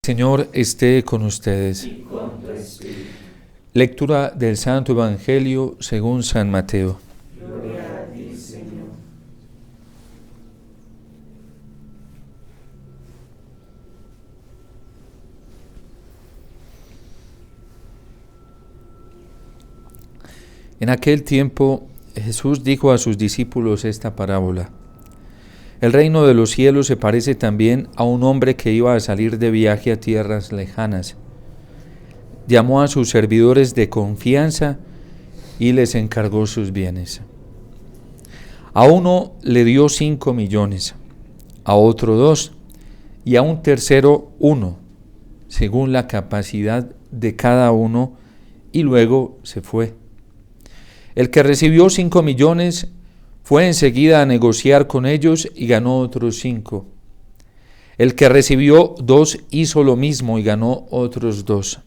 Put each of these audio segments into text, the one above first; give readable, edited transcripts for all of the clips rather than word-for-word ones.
Señor esté con ustedes. Y con tu espíritu. Lectura del Santo Evangelio según San Mateo. Gloria a ti, Señor. En aquel tiempo Jesús dijo a sus discípulos esta parábola. El reino de los cielos se parece también a un hombre que iba a salir de viaje a tierras lejanas. Llamó a sus servidores de confianza y les encargó sus bienes. A uno le dio 5 millones, a otro 2, y a un tercero 1, según la capacidad de cada uno, y luego se fue. El que recibió 5 millones fue enseguida a negociar con ellos y ganó otros 5. El que recibió 2 hizo lo mismo y ganó otros 2.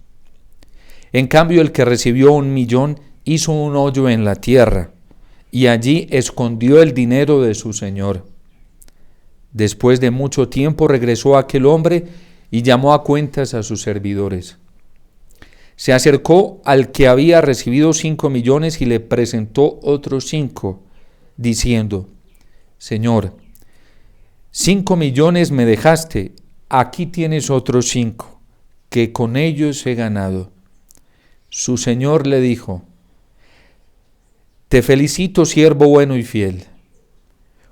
En cambio, el que recibió 1 millón hizo un hoyo en la tierra y allí escondió el dinero de su señor. Después de mucho tiempo regresó aquel hombre y llamó a cuentas a sus servidores. Se acercó al que había recibido 5 millones y le presentó otros 5, diciendo: Señor, 5 millones me dejaste, aquí tienes otros 5, que con ellos he ganado. Su señor le dijo: Te felicito, siervo bueno y fiel.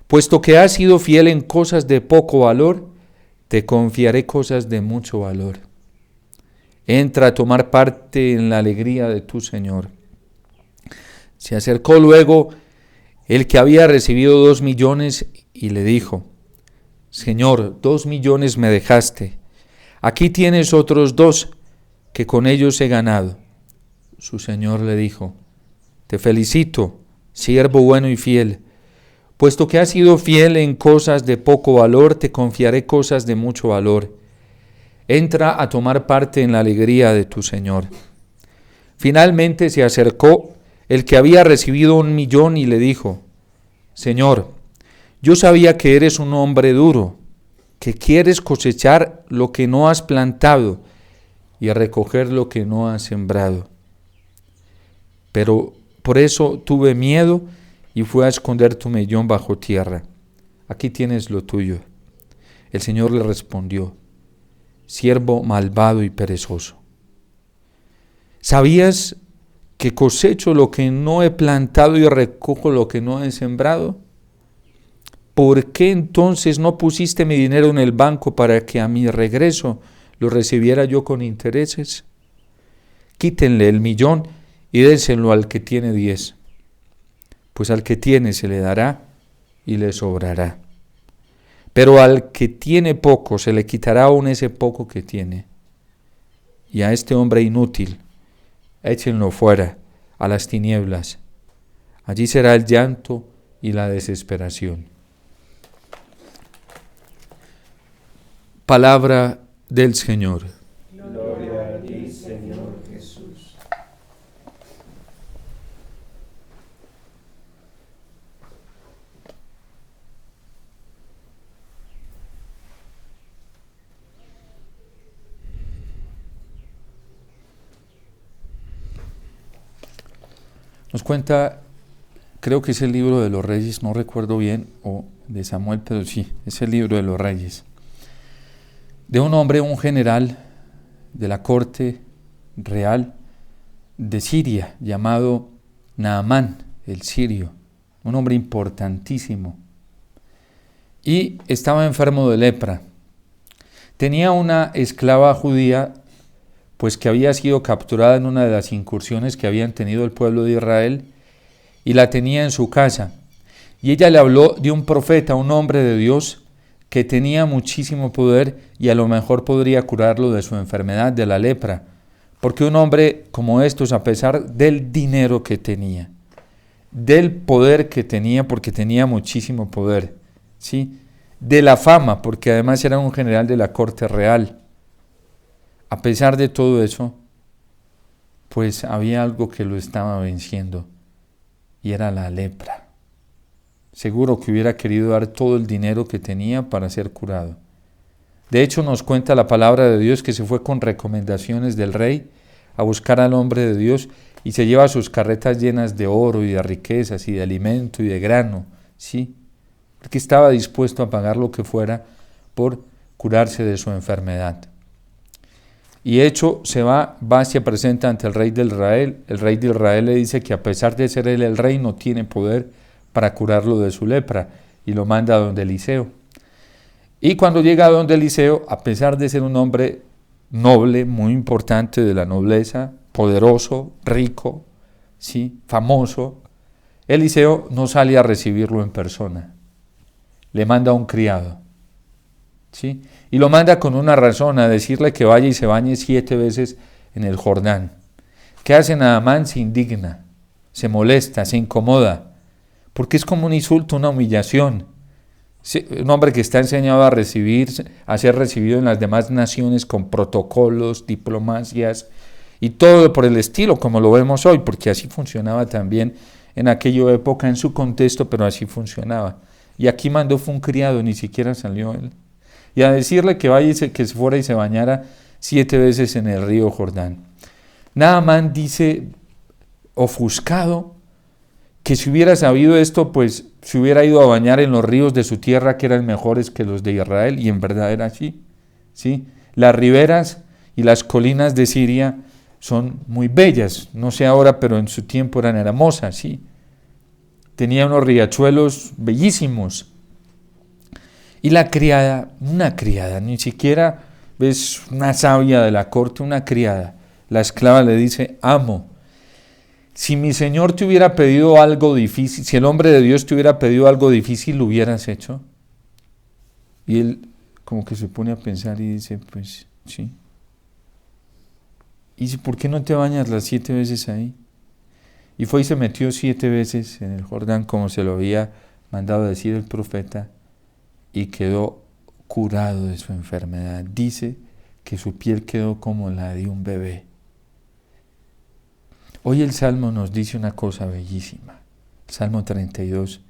Puesto que has sido fiel en cosas de poco valor, te confiaré cosas de mucho valor. Entra a tomar parte en la alegría de tu señor. Se acercó luego el que había recibido 2 millones y le dijo: Señor, 2 millones me dejaste. Aquí tienes otros 2, que con ellos he ganado. Su señor le dijo: Te felicito, siervo bueno y fiel. Puesto que has sido fiel en cosas de poco valor, te confiaré cosas de mucho valor. Entra a tomar parte en la alegría de tu señor. Finalmente se acercó el que había recibido 1 millón y le dijo: Señor, yo sabía que eres un hombre duro, que quieres cosechar lo que no has plantado y recoger lo que no has sembrado. Pero por eso tuve miedo y fui a esconder tu millón bajo tierra. Aquí tienes lo tuyo. El Señor le respondió: Siervo malvado y perezoso. ¿Sabías que cosecho lo que no he plantado y recojo lo que no he sembrado? ¿Por qué entonces no pusiste mi dinero en el banco para que a mi regreso lo recibiera yo con intereses? Quítenle el millón y déselo al que tiene 10, pues al que tiene se le dará y le sobrará. Pero al que tiene poco se le quitará aún ese poco que tiene. Y a este hombre inútil, échenlo fuera, a las tinieblas. Allí será el llanto y la desesperación. Palabra del Señor. Gloria a ti, Señor Jesús. Nos cuenta, creo que es el libro de los Reyes, no recuerdo bien, o de Samuel, pero sí, es el libro de los Reyes. De un hombre, un general de la corte real de Siria, llamado Naamán, el sirio, un hombre importantísimo. Y estaba enfermo de lepra. Tenía una esclava judía, pues que había sido capturada en una de las incursiones que habían tenido el pueblo de Israel, y la tenía en su casa. Y ella le habló de un profeta, un hombre de Dios, que tenía muchísimo poder y a lo mejor podría curarlo de su enfermedad, de la lepra. Porque un hombre como estos, a pesar del dinero que tenía, del poder que tenía, porque tenía muchísimo poder, ¿sí?, de la fama, porque además era un general de la corte real, a pesar de todo eso, pues había algo que lo estaba venciendo, y era la lepra. Seguro que hubiera querido dar todo el dinero que tenía para ser curado. De hecho, nos cuenta la palabra de Dios que se fue con recomendaciones del rey a buscar al hombre de Dios y se lleva sus carretas llenas de oro y de riquezas y de alimento y de grano, ¿sí? Porque estaba dispuesto a pagar lo que fuera por curarse de su enfermedad. Y hecho se va y se presenta ante el rey de Israel. El rey de Israel le dice que a pesar de ser él el rey, no tiene poder para curarlo de su lepra, y lo manda a donde Eliseo. Y cuando llega a donde Eliseo, a pesar de ser un hombre noble, muy importante de la nobleza, poderoso, rico, ¿sí?, famoso, Eliseo no sale a recibirlo en persona. Le manda a un criado, ¿sí? Y lo manda con una razón, a decirle que vaya y se bañe 7 veces en el Jordán. ¿Qué hace Naamán? Se indigna, se molesta, se incomoda, porque es como un insulto, una humillación. Un hombre que está enseñado a ser recibido en las demás naciones con protocolos, diplomacias y todo por el estilo, como lo vemos hoy, porque así funcionaba también en aquella época en su contexto, pero así funcionaba. Y aquí mandó fue un criado, ni siquiera salió él. Y a decirle que vaya que se fuera y se bañara 7 veces en el río Jordán. Naamán dice, ofuscado, que si hubiera sabido esto, pues se hubiera ido a bañar en los ríos de su tierra, que eran mejores que los de Israel, y en verdad era así, ¿sí? Las riberas y las colinas de Siria son muy bellas, no sé ahora, pero en su tiempo eran hermosas, ¿sí? Tenía unos riachuelos bellísimos. Y la criada, una criada, ni siquiera ves una sabia de la corte, una criada, la esclava le dice, amo, si mi Señor te hubiera pedido algo difícil, si el hombre de Dios te hubiera pedido algo difícil, ¿lo hubieras hecho? Y él como que se pone a pensar y dice, pues sí. Y dice, ¿por qué no te bañas las 7 veces ahí? Y fue y se metió 7 veces en el Jordán, como se lo había mandado decir el profeta, y quedó curado de su enfermedad. Dice que su piel quedó como la de un bebé. Hoy el Salmo nos dice una cosa bellísima. Salmo 32.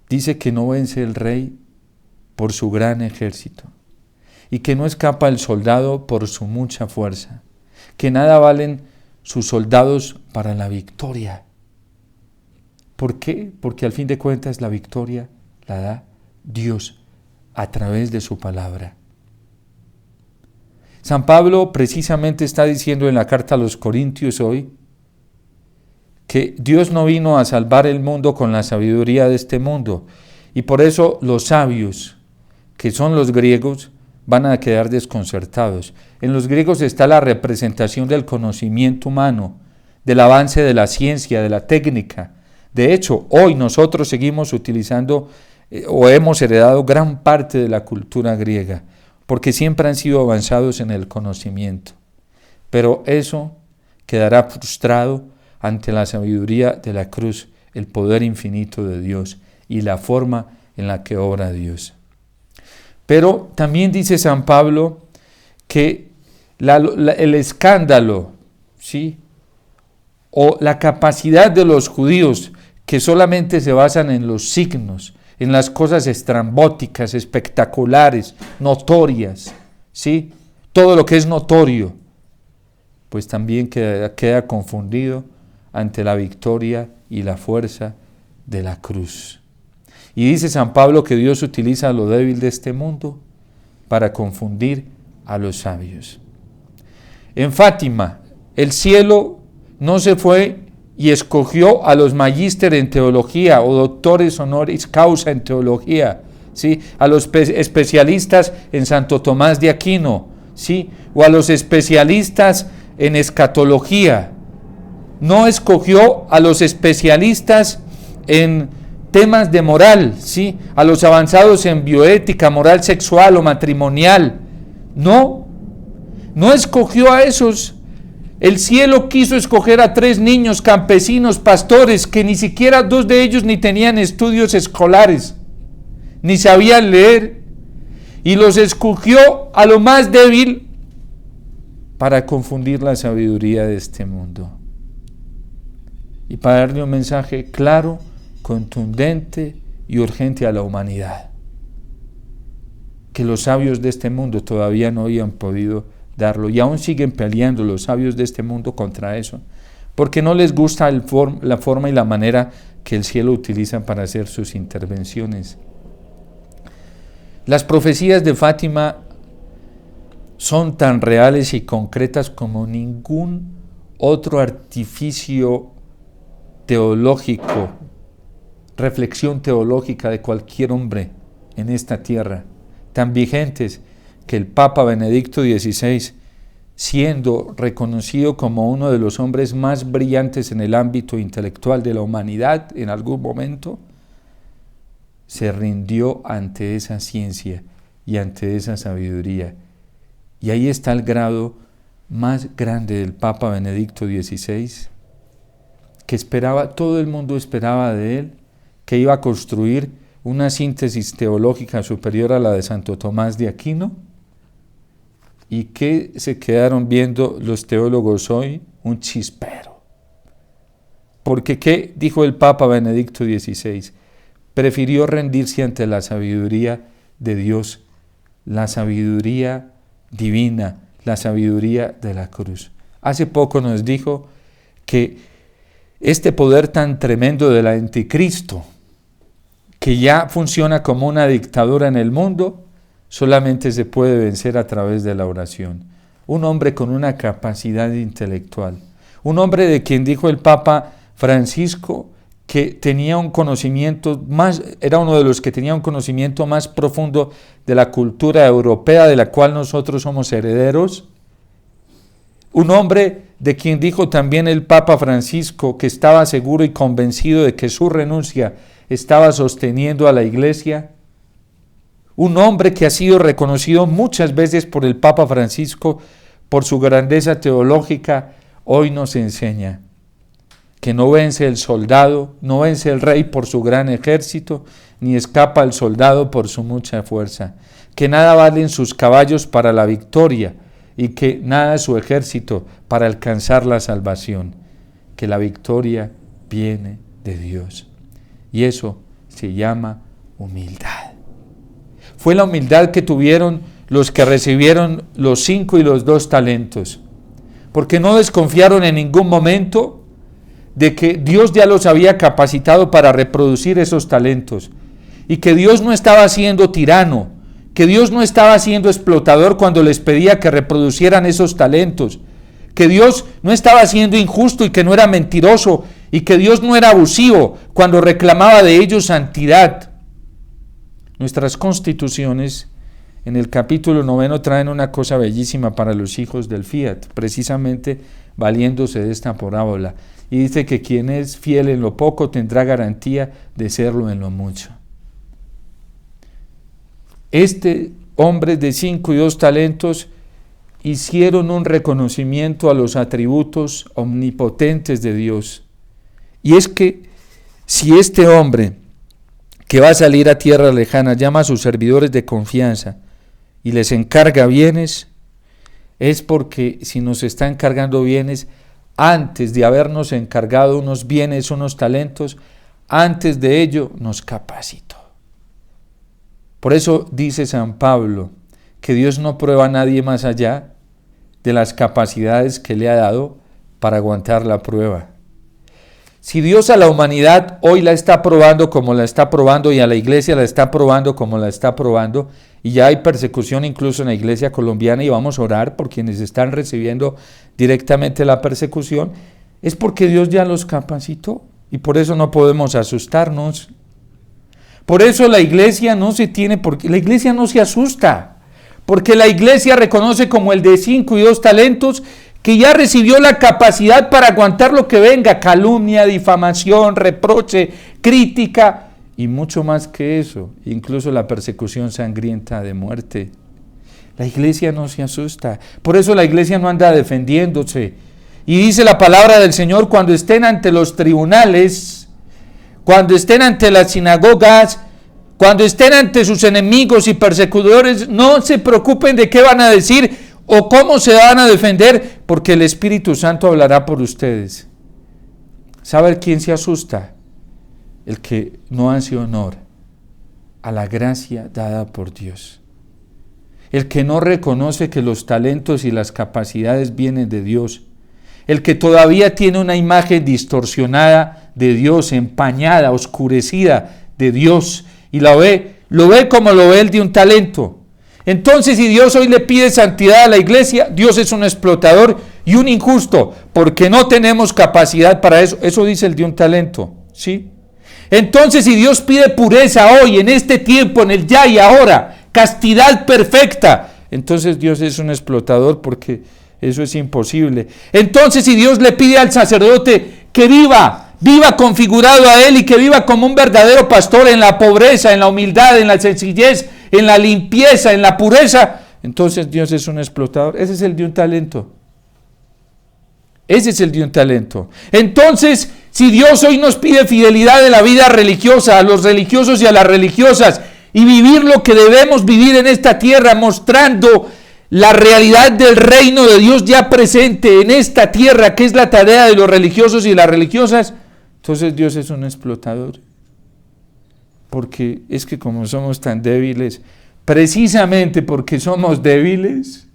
Dice que no vence el rey por su gran ejército y que no escapa el soldado por su mucha fuerza, que nada valen sus soldados para la victoria. ¿Por qué? Porque al fin de cuentas la victoria la da Dios a través de su palabra. San Pablo precisamente está diciendo en la carta a los Corintios hoy que Dios no vino a salvar el mundo con la sabiduría de este mundo, y por eso los sabios, que son los griegos, van a quedar desconcertados. En los griegos está la representación del conocimiento humano, del avance de la ciencia, de la técnica. De hecho, hoy nosotros seguimos utilizando o hemos heredado gran parte de la cultura griega, porque siempre han sido avanzados en el conocimiento. Pero eso quedará frustrado ante la sabiduría de la cruz, el poder infinito de Dios y la forma en la que obra Dios. Pero también dice San Pablo que el escándalo, ¿sí?, o la capacidad de los judíos, que solamente se basan en los signos, en las cosas estrambóticas, espectaculares, notorias, ¿sí?, todo lo que es notorio, pues también queda confundido ante la victoria y la fuerza de la cruz. Y dice San Pablo que Dios utiliza lo débil de este mundo para confundir a los sabios. En Fátima, el cielo no se fue y escogió a los magíster en teología o doctores honoris causa en teología, ¿sí?, a los especialistas en Santo Tomás de Aquino, ¿sí?, o a los especialistas en escatología. No escogió a los especialistas en temas de moral, ¿sí?, a los avanzados en bioética, moral sexual o matrimonial. No escogió a esos. El cielo quiso escoger a 3 niños campesinos, pastores, que ni siquiera 2 de ellos ni tenían estudios escolares, ni sabían leer, y los escogió a lo más débil para confundir la sabiduría de este mundo. Y para darle un mensaje claro, contundente y urgente a la humanidad. que los sabios de este mundo todavía no habían podido darlo, y aún siguen peleando los sabios de este mundo contra eso, porque no les gusta la forma y la manera que el cielo utiliza para hacer sus intervenciones. Las profecías de Fátima son tan reales y concretas como ningún otro artificio teológico, reflexión teológica de cualquier hombre en esta tierra, tan vigentes que el Papa Benedicto XVI, siendo reconocido como uno de los hombres más brillantes en el ámbito intelectual de la humanidad en algún momento, se rindió ante esa ciencia y ante esa sabiduría. Y ahí está el grado más grande del Papa Benedicto XVI, que todo el mundo esperaba de él, que iba a construir una síntesis teológica superior a la de Santo Tomás de Aquino. ¿Y qué se quedaron viendo los teólogos hoy? Un chispero. Porque ¿qué dijo el Papa Benedicto XVI? Prefirió rendirse ante la sabiduría de Dios, la sabiduría divina, la sabiduría de la cruz. Hace poco nos dijo que este poder tan tremendo del anticristo, que ya funciona como una dictadura en el mundo, solamente se puede vencer a través de la oración. Un hombre con una capacidad intelectual, un hombre de quien dijo el Papa Francisco que tenía un conocimiento era uno de los que tenía un conocimiento más profundo de la cultura europea de la cual nosotros somos herederos. Un hombre de quien dijo también el Papa Francisco que estaba seguro y convencido de que su renuncia estaba sosteniendo a la Iglesia. Un hombre que ha sido reconocido muchas veces por el Papa Francisco por su grandeza teológica, hoy nos enseña que no vence el soldado, no vence el rey por su gran ejército, ni escapa el soldado por su mucha fuerza, que nada valen sus caballos para la victoria y que nada su ejército para alcanzar la salvación, que la victoria viene de Dios. Y eso se llama humildad. Fue la humildad que tuvieron los que recibieron los 5 y los 2 talentos, porque no desconfiaron en ningún momento de que Dios ya los había capacitado para reproducir esos talentos, y que Dios no estaba siendo tirano, que Dios no estaba siendo explotador cuando les pedía que reproducieran esos talentos, que Dios no estaba siendo injusto y que no era mentiroso, y que Dios no era abusivo cuando reclamaba de ellos santidad. Nuestras constituciones en el capítulo 9 traen una cosa bellísima para los hijos del Fiat, precisamente valiéndose de esta parábola. Y dice que quien es fiel en lo poco tendrá garantía de serlo en lo mucho. Este hombre de 5 y 2 talentos hicieron un reconocimiento a los atributos omnipotentes de Dios. Y es que si este hombre que va a salir a tierra lejana llama a sus servidores de confianza y les encarga bienes, es porque si nos está encargando bienes, antes de habernos encargado unos bienes, unos talentos, antes de ello nos capacitó. Por eso dice San Pablo que Dios no prueba a nadie más allá de las capacidades que le ha dado para aguantar la prueba. Si Dios a la humanidad hoy la está probando como la está probando y a la iglesia la está probando como la está probando, y ya hay persecución incluso en la iglesia colombiana y vamos a orar por quienes están recibiendo directamente la persecución, es porque Dios ya los capacitó y por eso no podemos asustarnos. Por eso la iglesia no se asusta, porque la iglesia reconoce como el de 5 y 2 talentos que ya recibió la capacidad para aguantar lo que venga, calumnia, difamación, reproche, crítica y mucho más que eso, incluso la persecución sangrienta de muerte. La iglesia no se asusta, por eso la iglesia no anda defendiéndose. Y dice la palabra del Señor, cuando estén ante los tribunales, cuando estén ante las sinagogas, cuando estén ante sus enemigos y persecutores, no se preocupen de qué van a decir o cómo se van a defender, porque el Espíritu Santo hablará por ustedes. ¿Sabe quién se asusta? El que no hace honor a la gracia dada por Dios. el que no reconoce que los talentos y las capacidades vienen de Dios, el que todavía tiene una imagen distorsionada de Dios, empañada, oscurecida de Dios, y lo ve como lo ve el de un talento. Entonces, si Dios hoy le pide santidad a la iglesia, Dios es un explotador y un injusto, porque no tenemos capacidad para eso. Eso dice el de un talento, ¿sí? Entonces, si Dios pide pureza hoy, en este tiempo, en el ya y ahora, castidad perfecta, entonces Dios es un explotador, porque eso es imposible. Entonces, si Dios le pide al sacerdote que viva configurado a Él y que viva como un verdadero pastor en la pobreza, en la humildad, en la sencillez, en la limpieza, en la pureza, entonces Dios es un explotador. Ese es el de un talento. Ese es el de un talento. Entonces, si Dios hoy nos pide fidelidad en la vida religiosa, a los religiosos y a las religiosas, y vivir lo que debemos vivir en esta tierra, mostrando la realidad del reino de Dios ya presente en esta tierra, que es la tarea de los religiosos y las religiosas, entonces Dios es un explotador. Porque es que como somos tan débiles, precisamente porque somos débiles,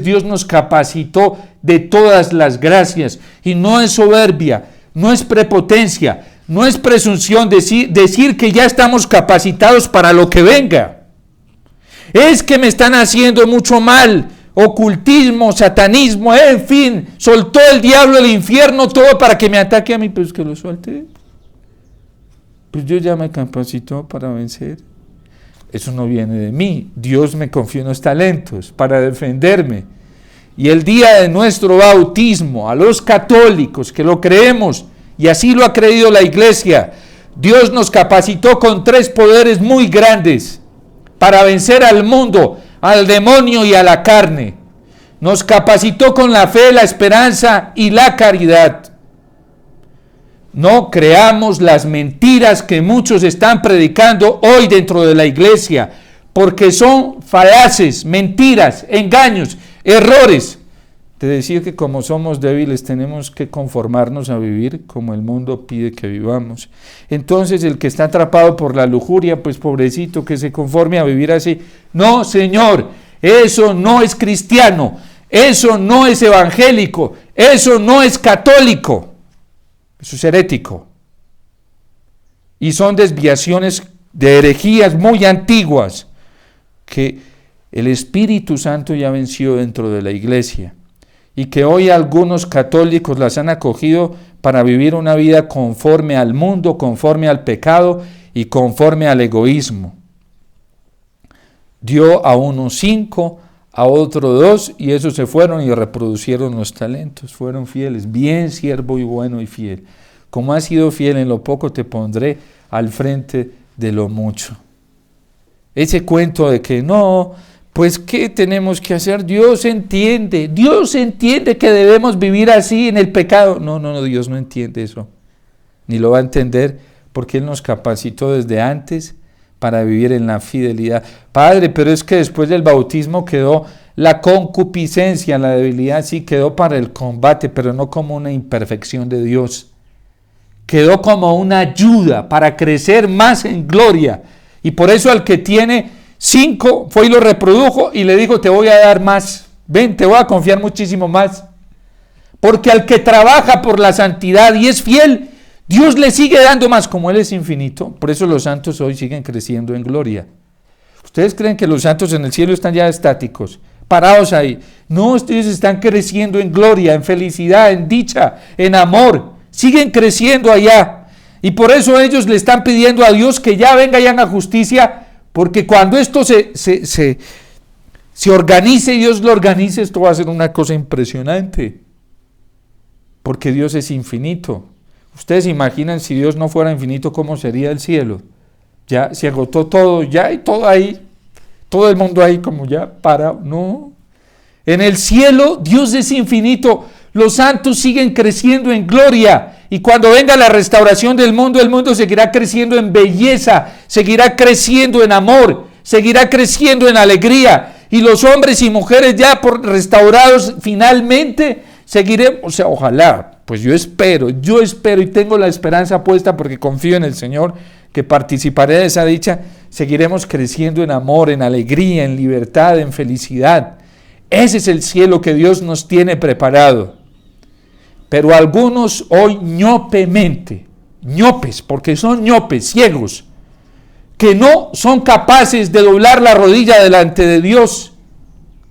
Dios nos capacitó de todas las gracias, y no es soberbia, no es prepotencia, no es presunción decir que ya estamos capacitados para lo que venga. Es que me están haciendo mucho mal, ocultismo, satanismo, en fin, soltó el diablo, el infierno, todo para que me ataque a mí, pues que lo suelte. Pues yo ya me capacitó para vencer. Eso no viene de mí. Dios me confió unos talentos para defenderme. Y el día de nuestro bautismo, a los católicos que lo creemos, y así lo ha creído la iglesia, Dios nos capacitó con 3 poderes muy grandes para vencer al mundo, al demonio y a la carne. Nos capacitó con la fe, la esperanza y la caridad. No creamos las mentiras que muchos están predicando hoy dentro de la iglesia, porque son falaces, mentiras, engaños, errores. De decir que como somos débiles tenemos que conformarnos a vivir como el mundo pide que vivamos. Entonces el que está atrapado por la lujuria, pues pobrecito que se conforme a vivir así. No, Señor, eso no es cristiano, eso no es evangélico, eso no es católico. Eso es herético. Y son desviaciones de herejías muy antiguas que el Espíritu Santo ya venció dentro de la iglesia y que hoy algunos católicos las han acogido para vivir una vida conforme al mundo, conforme al pecado y conforme al egoísmo. Dio a unos 5, a otro 2, y esos se fueron y reproducieron los talentos, fueron fieles. Bien, siervo y bueno y fiel. Como has sido fiel en lo poco, te pondré al frente de lo mucho. Ese cuento de que no, pues ¿qué tenemos que hacer? Dios entiende que debemos vivir así en el pecado. No, Dios no entiende eso, ni lo va a entender, porque Él nos capacitó desde antes para vivir en la fidelidad. Padre, pero es que después del bautismo quedó la concupiscencia, la debilidad, sí quedó para el combate, pero no como una imperfección de Dios. Quedó como una ayuda para crecer más en gloria. Y por eso al que tiene 5 fue y lo reprodujo y le dijo, te voy a dar más. Ven, te voy a confiar muchísimo más. Porque al que trabaja por la santidad y es fiel, Dios le sigue dando más, como Él es infinito. Por eso los santos hoy siguen creciendo en gloria. ¿Ustedes creen que los santos en el cielo están ya estáticos, parados ahí? No, ustedes están creciendo en gloria, en felicidad, en dicha, en amor. Siguen creciendo allá. Y por eso ellos le están pidiendo a Dios que ya venga y haga justicia, porque cuando esto se organice y Dios lo organice, esto va a ser una cosa impresionante. Porque Dios es infinito. Ustedes imaginan si Dios no fuera infinito, ¿cómo sería el cielo? Ya se agotó todo, ya hay todo ahí, todo el mundo ahí como ya para, no. En el cielo Dios es infinito, los santos siguen creciendo en gloria, y cuando venga la restauración del mundo, el mundo seguirá creciendo en belleza, seguirá creciendo en amor, seguirá creciendo en alegría, y los hombres y mujeres ya por restaurados finalmente seguiremos, o sea, ojalá. Pues yo espero y tengo la esperanza puesta porque confío en el Señor que participaré de esa dicha. seguiremos creciendo en amor, en alegría, en libertad, en felicidad. Ese es el cielo que Dios nos tiene preparado. Pero algunos hoy ñopes, porque son ñopes, ciegos, que no son capaces de doblar la rodilla delante de Dios,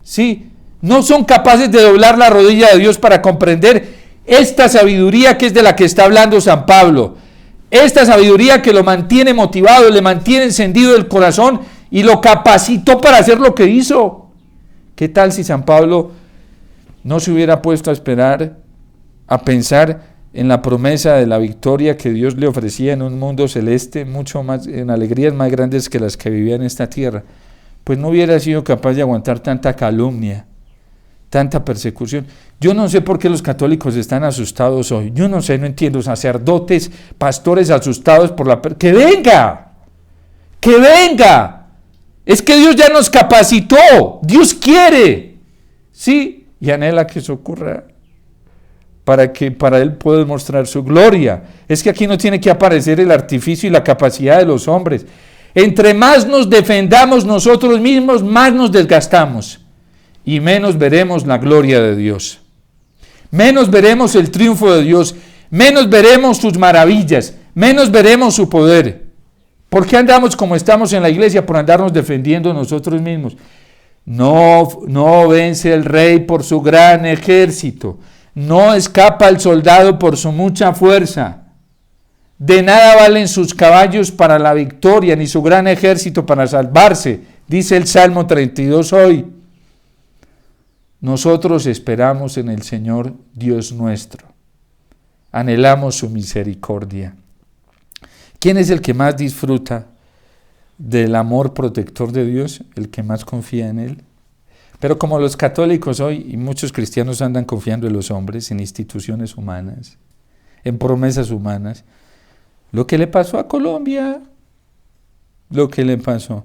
¿sí? No son capaces de doblar la rodilla de Dios para comprender esta sabiduría que es de la que está hablando San Pablo. Esta sabiduría que lo mantiene motivado, le mantiene encendido el corazón y lo capacitó para hacer lo que hizo. ¿Qué tal si San Pablo no se hubiera puesto a esperar, a pensar en la promesa de la victoria que Dios le ofrecía en un mundo celeste, mucho más, en alegrías más grandes que las que vivía en esta tierra? Pues no hubiera sido capaz de aguantar tanta calumnia, tanta persecución. Yo no sé por qué los católicos están asustados hoy. Yo no sé, no entiendo. Sacerdotes, pastores asustados por la... ¡Que venga! ¡Que venga! Es que Dios ya nos capacitó. Dios quiere. Sí, y anhela que eso ocurra para que para Él pueda mostrar su gloria. Es que aquí no tiene que aparecer el artificio y la capacidad de los hombres. Entre más nos defendamos nosotros mismos, más nos desgastamos y menos veremos la gloria de Dios. Menos veremos el triunfo de Dios, menos veremos sus maravillas, menos veremos su poder. ¿Por qué andamos como estamos en la iglesia? Por andarnos defendiendo nosotros mismos. No vence el rey por su gran ejército. No escapa el soldado por su mucha fuerza. De nada valen sus caballos para la victoria, ni su gran ejército para salvarse, dice el Salmo 32 hoy. Nosotros esperamos en el Señor Dios nuestro. Anhelamos su misericordia. ¿Quién es el que más disfruta del amor protector de Dios? El que más confía en Él. Pero como los católicos hoy y muchos cristianos andan confiando en los hombres, en instituciones humanas, en promesas humanas, lo que le pasó a Colombia, lo que le pasó.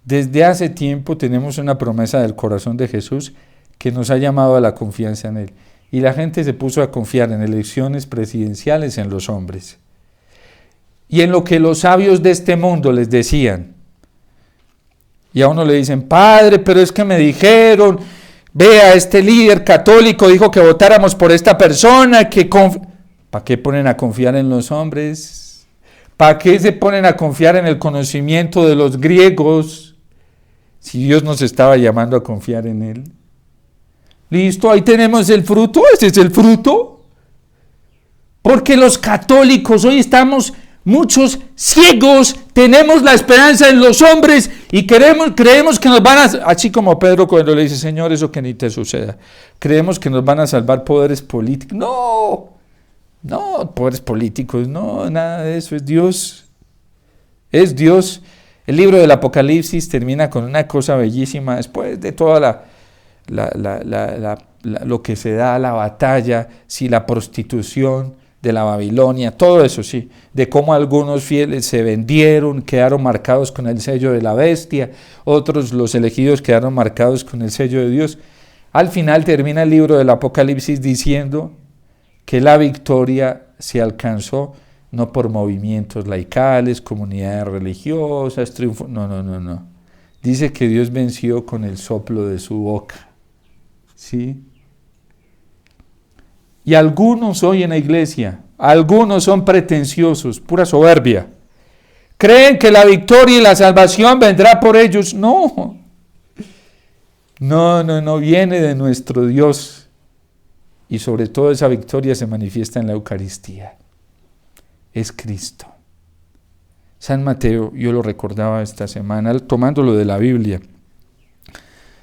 Desde hace tiempo tenemos una promesa del corazón de Jesús que nos ha llamado a la confianza en Él. Y la gente se puso a confiar en elecciones presidenciales en los hombres. Y en lo que los sabios de este mundo les decían. Y a uno le dicen, padre, pero es que me dijeron, vea, este líder católico dijo que votáramos por esta persona, ¿para qué ponen a confiar en los hombres? ¿Para qué se ponen a confiar en el conocimiento de los griegos? Si Dios nos estaba llamando a confiar en Él. Listo, ahí tenemos el fruto, ese es el fruto. Porque los católicos hoy estamos muchos ciegos, tenemos la esperanza en los hombres y creemos que nos van a, así como Pedro cuando le dice, Señor, eso que ni te suceda, creemos que nos van a salvar poderes políticos. No, poderes políticos, no, nada de eso, es Dios. Es Dios. El libro del Apocalipsis termina con una cosa bellísima, después de toda lo que se da, la batalla, si la prostitución de la Babilonia, todo eso sí, de cómo algunos fieles se vendieron, quedaron marcados con el sello de la bestia, otros, los elegidos, quedaron marcados con el sello de Dios. Al final termina el libro del Apocalipsis diciendo que la victoria se alcanzó no por movimientos laicales, comunidades religiosas, triunfo, no. Dice que Dios venció con el soplo de su boca, ¿sí? Y algunos hoy en la iglesia, algunos son pretenciosos, pura soberbia. Creen que la victoria y la salvación vendrá por ellos. No, viene de nuestro Dios. Y sobre todo esa victoria se manifiesta en la Eucaristía. Es Cristo. San Mateo, yo lo recordaba esta semana, tomándolo de la Biblia.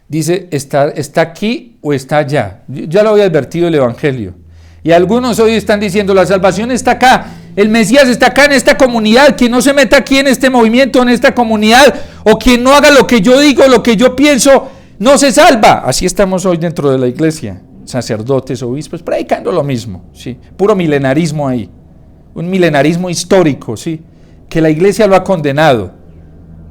Dice, ¿está aquí o está allá? Ya lo había advertido el Evangelio. Y algunos hoy están diciendo, la salvación está acá, el Mesías está acá en esta comunidad, quien no se meta aquí en este movimiento, en esta comunidad, o quien no haga lo que yo digo, lo que yo pienso, no se salva. Así estamos hoy dentro de la iglesia, sacerdotes, obispos, predicando lo mismo, ¿sí? Puro milenarismo ahí, un milenarismo histórico, ¿sí? Que la iglesia lo ha condenado.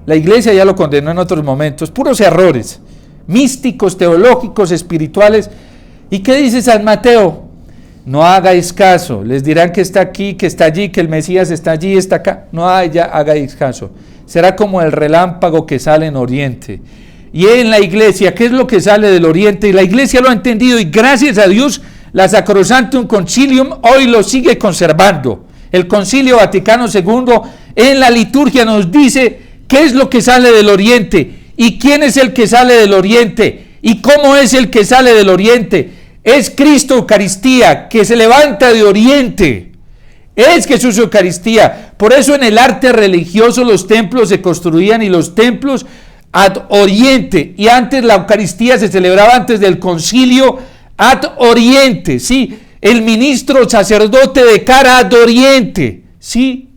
La iglesia ya lo condenó en otros momentos, puros errores, místicos, teológicos, espirituales. ¿Y qué dice San Mateo? No hagáis caso, les dirán que está aquí, que está allí, que el Mesías está allí, está acá. No hagáis caso. será como el relámpago que sale en oriente. Y en la iglesia, ¿qué es lo que sale del oriente? Y la iglesia lo ha entendido y gracias a Dios, la Sacrosanctum Concilium hoy lo sigue conservando. El Concilio Vaticano II en la liturgia nos dice qué es lo que sale del oriente y quién es el que sale del oriente y cómo es el que sale del oriente. Es Cristo Eucaristía, que se levanta de oriente. Es Jesús Eucaristía. Por eso en el arte religioso los templos se construían y los templos ad oriente. Y antes la Eucaristía se celebraba antes del concilio ad oriente. Sí, el ministro sacerdote de cara ad oriente. Sí.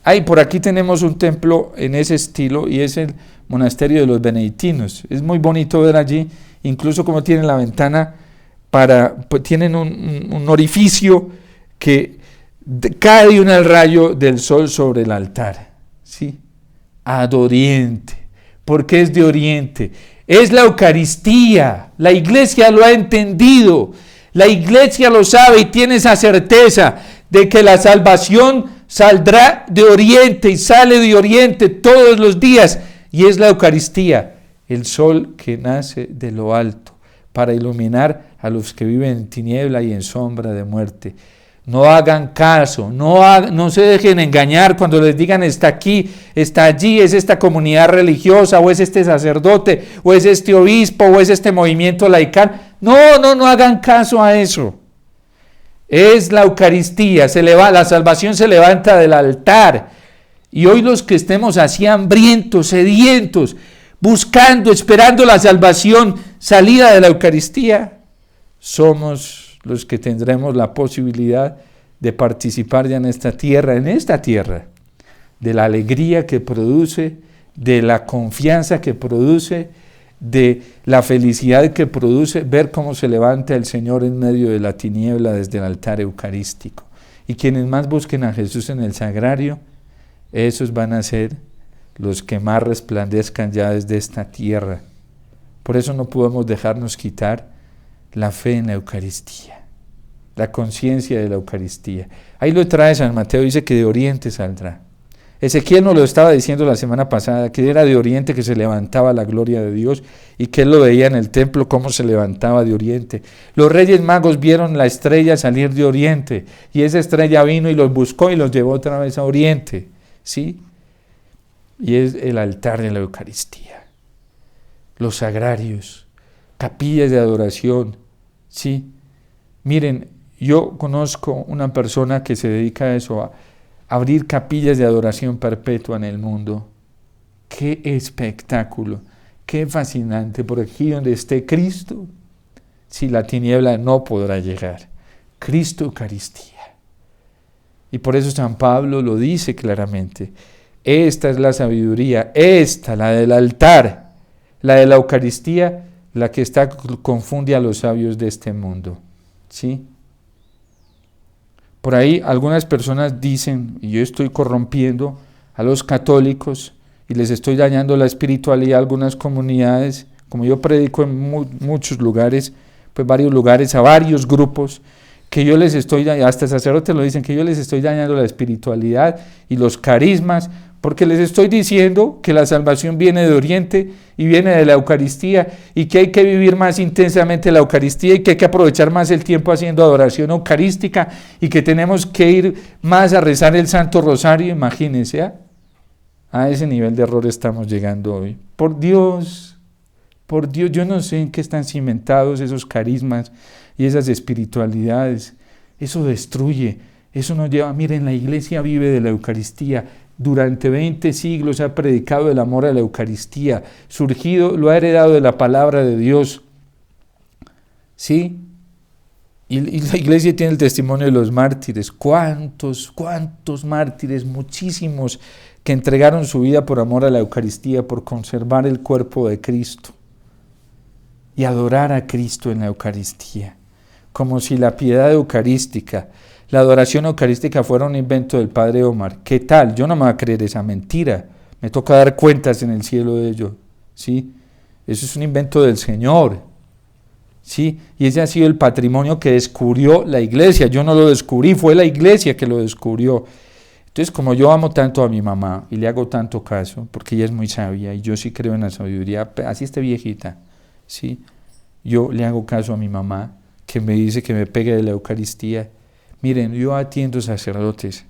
Ahí por aquí tenemos un templo en ese estilo y es el monasterio de los benedictinos. Es muy bonito ver allí, incluso como tienen la ventana pues tienen un orificio que cae el rayo del sol sobre el altar, ¿sí? Ad oriente. ¿Por qué es de oriente? Es la Eucaristía. La iglesia lo ha entendido. La iglesia lo sabe y tiene esa certeza de que la salvación saldrá de oriente y sale de oriente todos los días. Y es la Eucaristía, el sol que nace de lo alto para iluminar a los que viven en tiniebla y en sombra de muerte. No hagan caso, no se dejen engañar cuando les digan está aquí, está allí, es esta comunidad religiosa, o es este sacerdote, o es este obispo, o es este movimiento laical. No hagan caso a eso. Es la Eucaristía, la salvación se levanta del altar. Y hoy los que estemos así hambrientos, sedientos, buscando, esperando la salvación, salida de la Eucaristía, somos los que tendremos la posibilidad de participar ya en esta tierra, de la alegría que produce, de la confianza que produce, de la felicidad que produce, ver cómo se levanta el Señor en medio de la tiniebla desde el altar eucarístico. Y quienes más busquen a Jesús en el sagrario, esos van a ser los que más resplandezcan ya desde esta tierra. Por eso no podemos dejarnos quitar la fe en la Eucaristía, la conciencia de la Eucaristía. Ahí lo trae San Mateo, dice que de oriente saldrá. Ezequiel nos lo estaba diciendo la semana pasada, que era de oriente que se levantaba la gloria de Dios y que él lo veía en el templo, cómo se levantaba de oriente. Los reyes magos vieron la estrella salir de oriente y esa estrella vino y los buscó y los llevó otra vez a oriente, ¿sí? Y es el altar de la Eucaristía, los sagrarios, capillas de adoración, ¿sí? Miren, yo conozco una persona que se dedica a eso, a abrir capillas de adoración perpetua en el mundo. ¡Qué espectáculo! ¡Qué fascinante! Por aquí donde esté Cristo, si la tiniebla no podrá llegar. Cristo Eucaristía. Y por eso San Pablo lo dice claramente. Esta es la sabiduría, la del altar, la de la Eucaristía, la que confunde a los sabios de este mundo, ¿sí? Por ahí algunas personas dicen, y yo estoy corrompiendo a los católicos y les estoy dañando la espiritualidad a algunas comunidades, como yo predico en muchos lugares, pues varios lugares, a varios grupos, que yo les estoy, hasta sacerdotes lo dicen, que yo les estoy dañando la espiritualidad y los carismas, porque les estoy diciendo que la salvación viene de Oriente y viene de la Eucaristía y que hay que vivir más intensamente la Eucaristía y que hay que aprovechar más el tiempo haciendo adoración eucarística y que tenemos que ir más a rezar el Santo Rosario. Imagínense, a ese nivel de error estamos llegando hoy. Por Dios, yo no sé en qué están cimentados esos carismas y esas espiritualidades. Eso destruye, eso nos lleva, miren, la iglesia vive de la Eucaristía. Durante 20 siglos ha predicado el amor a la Eucaristía, lo ha heredado de la palabra de Dios, ¿sí? Y la iglesia tiene el testimonio de los mártires. ¿Cuántos mártires? Muchísimos que entregaron su vida por amor a la Eucaristía, por conservar el cuerpo de Cristo y adorar a Cristo en la Eucaristía, como si la piedad eucarística, la adoración eucarística fuera un invento del padre Omar. ¿Qué tal? Yo no me voy a creer esa mentira. Me toca dar cuentas en el cielo de ello, ¿sí? Eso es un invento del Señor, ¿sí? Y ese ha sido el patrimonio que descubrió la iglesia. Yo no lo descubrí, fue la iglesia que lo descubrió. Entonces, como yo amo tanto a mi mamá y le hago tanto caso, porque ella es muy sabia y yo sí creo en la sabiduría, así esté viejita, ¿sí? Yo le hago caso a mi mamá, que me dice que me pegue de la Eucaristía. Miren, yo atiendo sacerdotes.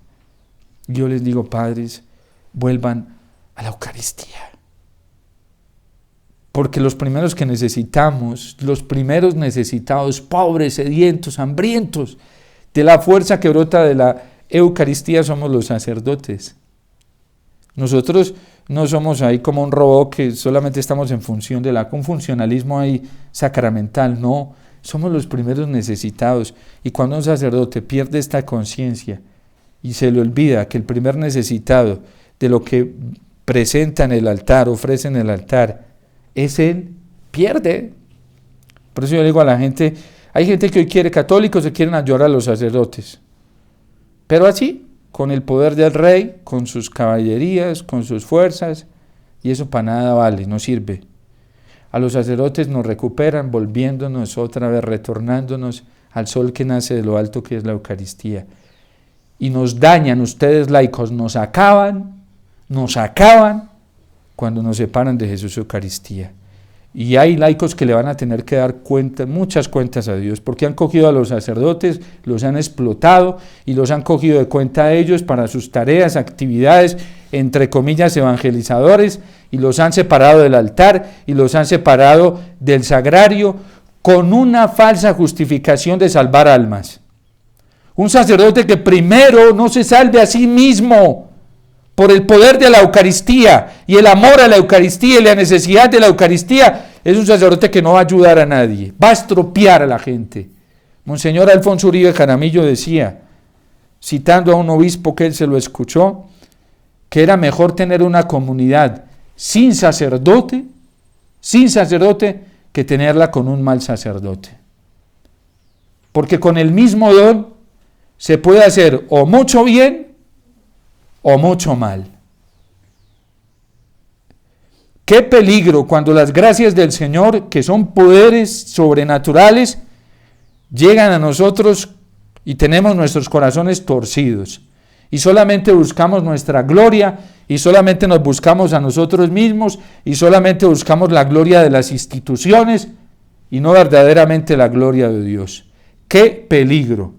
Yo les digo, padres, vuelvan a la Eucaristía. Porque los primeros que necesitamos, los primeros necesitados, pobres, sedientos, hambrientos, de la fuerza que brota de la Eucaristía somos los sacerdotes. Nosotros no somos ahí como un robot que solamente estamos en función de un funcionalismo ahí sacramental, no, somos los primeros necesitados. Y cuando un sacerdote pierde esta conciencia y se le olvida que el primer necesitado de lo que presenta en el altar, ofrece en el altar, es él, pierde. Por eso yo le digo a la gente, hay gente que hoy quiere, católicos se quieren ayudar a los sacerdotes, pero así, con el poder del rey, con sus caballerías, con sus fuerzas, y eso para nada vale, no sirve. A los sacerdotes nos recuperan, volviéndonos otra vez, retornándonos al sol que nace de lo alto, que es la Eucaristía. Y nos dañan, ustedes laicos, nos acaban cuando nos separan de Jesús Eucaristía. Y hay laicos que le van a tener que dar muchas cuentas a Dios, porque han cogido a los sacerdotes, los han explotado y los han cogido de cuenta a ellos para sus tareas, actividades, entre comillas, evangelizadores, y los han separado del altar y los han separado del sagrario con una falsa justificación de salvar almas. Un sacerdote que primero no se salve a sí mismo por el poder de la Eucaristía y el amor a la Eucaristía y la necesidad de la Eucaristía, es un sacerdote que no va a ayudar a nadie, va a estropear a la gente. Monseñor Alfonso Uribe Jaramillo decía, citando a un obispo que él se lo escuchó, que era mejor tener una comunidad sin sacerdote, que tenerla con un mal sacerdote. Porque con el mismo don se puede hacer o mucho bien o mucho mal. Qué peligro cuando las gracias del Señor, que son poderes sobrenaturales, llegan a nosotros y tenemos nuestros corazones torcidos y solamente buscamos nuestra gloria y solamente nos buscamos a nosotros mismos y solamente buscamos la gloria de las instituciones y no verdaderamente la gloria de Dios. ¡Qué peligro!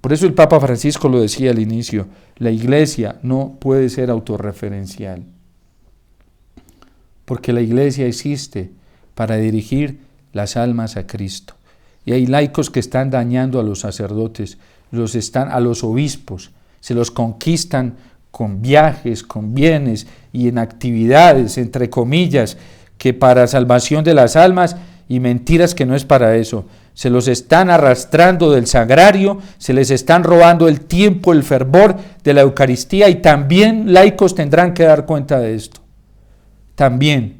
Por eso el Papa Francisco lo decía al inicio, la Iglesia no puede ser autorreferencial, porque la Iglesia existe para dirigir las almas a Cristo. Y hay laicos que están dañando a los sacerdotes, a los obispos, se los conquistan con viajes, con bienes y en actividades, entre comillas, que para salvación de las almas, y mentiras que no es para eso. Se los están arrastrando del sagrario, se les están robando el tiempo, el fervor de la Eucaristía, y también laicos tendrán que dar cuenta de esto. También,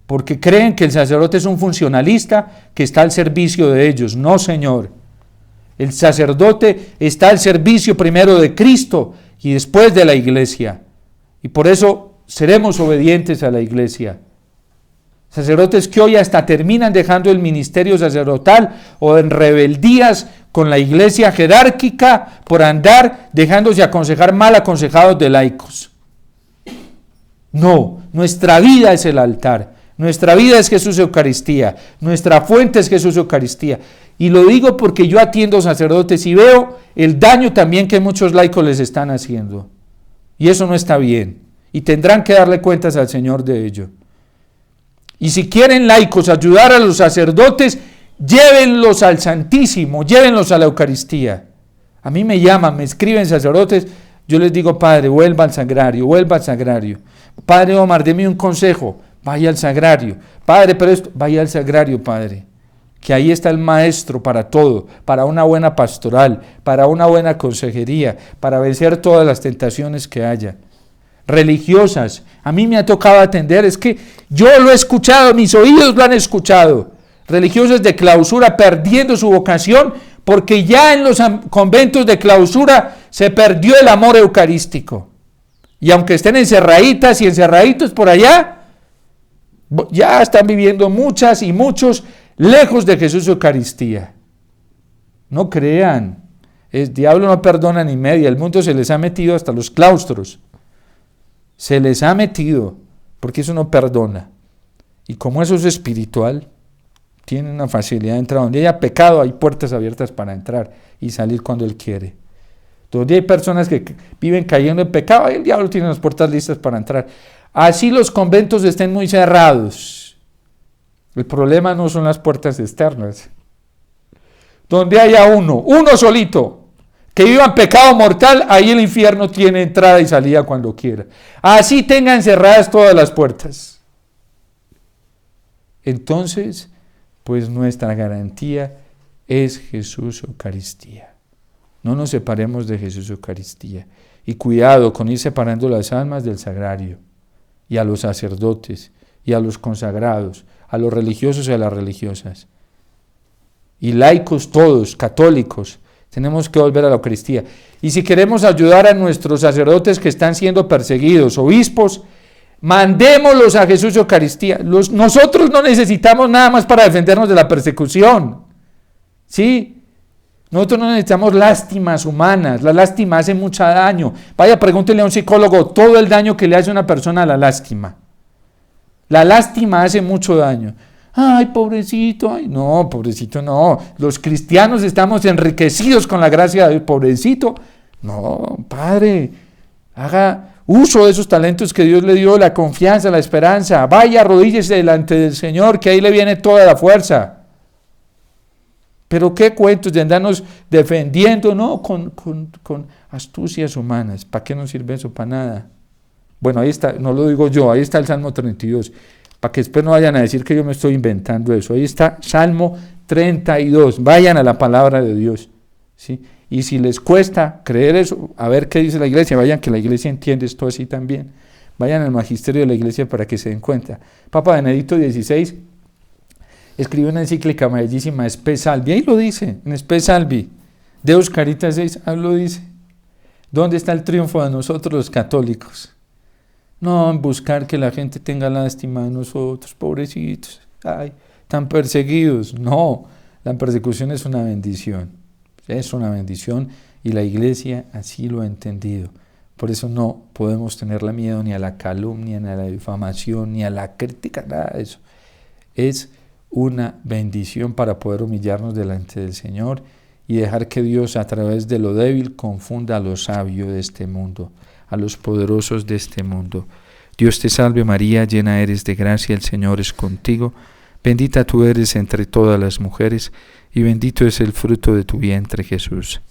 porque creen que el sacerdote es un funcionalista que está al servicio de ellos. No, Señor. El sacerdote está al servicio primero de Cristo y después de la Iglesia. Y por eso seremos obedientes a la Iglesia. Sacerdotes que hoy hasta terminan dejando el ministerio sacerdotal o en rebeldías con la Iglesia jerárquica por andar dejándose aconsejar mal aconsejados de laicos. No, nuestra vida es el altar, nuestra vida es Jesús Eucaristía, nuestra fuente es Jesús Eucaristía. Y lo digo porque yo atiendo sacerdotes y veo el daño también que muchos laicos les están haciendo. Y eso no está bien. Y tendrán que darle cuentas al Señor de ello. Y si quieren laicos ayudar a los sacerdotes, llévenlos al Santísimo, llévenlos a la Eucaristía. A mí me llaman, me escriben sacerdotes, yo les digo, Padre, vuelva al sagrario, vuelva al sagrario. Padre Omar, deme un consejo, vaya al sagrario. Padre, pero esto, vaya al sagrario, Padre. Que ahí está el maestro para todo, para una buena pastoral, para una buena consejería, para vencer todas las tentaciones que haya. Religiosas, a mí me ha tocado atender, es que yo lo he escuchado, mis oídos lo han escuchado. Religiosas de clausura perdiendo su vocación porque ya en los conventos de clausura se perdió el amor eucarístico. Y aunque estén encerraditas y encerraditos por allá, ya están viviendo muchas y muchos lejos de Jesús Eucaristía. No crean, El diablo no perdona ni media, el mundo se les ha metido hasta los claustros. Se les ha metido, porque eso no perdona. Y como eso es espiritual, tiene una facilidad de entrar. Donde haya pecado, hay puertas abiertas para entrar y salir cuando Él quiere. Donde hay personas que viven cayendo en pecado, ahí el diablo tiene las puertas listas para entrar. Así los conventos estén muy cerrados. El problema no son las puertas externas. Donde haya uno solito, que viva en pecado mortal, ahí el infierno tiene entrada y salida cuando quiera. Así tengan cerradas todas las puertas. Entonces, pues nuestra garantía es Jesús Eucaristía. No nos separemos de Jesús Eucaristía. Y cuidado con ir separando las almas del sagrario, y a los sacerdotes, y a los consagrados, a los religiosos y a las religiosas. Y laicos todos, católicos, tenemos que volver a la Eucaristía. Y si queremos ayudar a nuestros sacerdotes que están siendo perseguidos, obispos, mandémoslos a Jesús Eucaristía. Nosotros no necesitamos nada más para defendernos de la persecución. ¿Sí? Nosotros no necesitamos lástimas humanas. La lástima hace mucho daño. Vaya, pregúntele a un psicólogo todo el daño que le hace a una persona a la lástima. La lástima hace mucho daño. Ay, pobrecito, ay, no, pobrecito, no. Los cristianos estamos enriquecidos con la gracia de Dios, pobrecito. No, Padre, haga uso de esos talentos que Dios le dio, la confianza, la esperanza. Vaya, arrodíllese delante del Señor, que ahí le viene toda la fuerza. Pero qué cuentos de andarnos defendiendo, ¿no? Con astucias humanas. ¿Para qué nos sirve eso? Para nada. Bueno, ahí está, no lo digo yo, ahí está el Salmo 32. Para que después no vayan a decir que yo me estoy inventando eso. Ahí está Salmo 32. Vayan a la palabra de Dios. ¿Sí? Y si les cuesta creer eso, a ver qué dice la iglesia, vayan que la iglesia entiende esto así también. Vayan al magisterio de la iglesia para que se den cuenta. Papa Benedicto XVI escribió una encíclica bellísima, Spe Salvi. Ahí lo dice, en Spe Salvi. Deus Caritas Eis, ahí lo dice. ¿Dónde está el triunfo de nosotros los católicos? No, en buscar que la gente tenga lástima de nosotros, pobrecitos, ay, tan perseguidos. No, la persecución es una bendición y la iglesia así lo ha entendido. Por eso no podemos tenerle miedo ni a la calumnia, ni a la difamación, ni a la crítica, nada de eso. Es una bendición para poder humillarnos delante del Señor y dejar que Dios a través de lo débil confunda a lo sabio de este mundo, a los poderosos de este mundo. Dios te salve María, llena eres de gracia, el Señor es contigo, bendita tú eres entre todas las mujeres, y bendito es el fruto de tu vientre Jesús.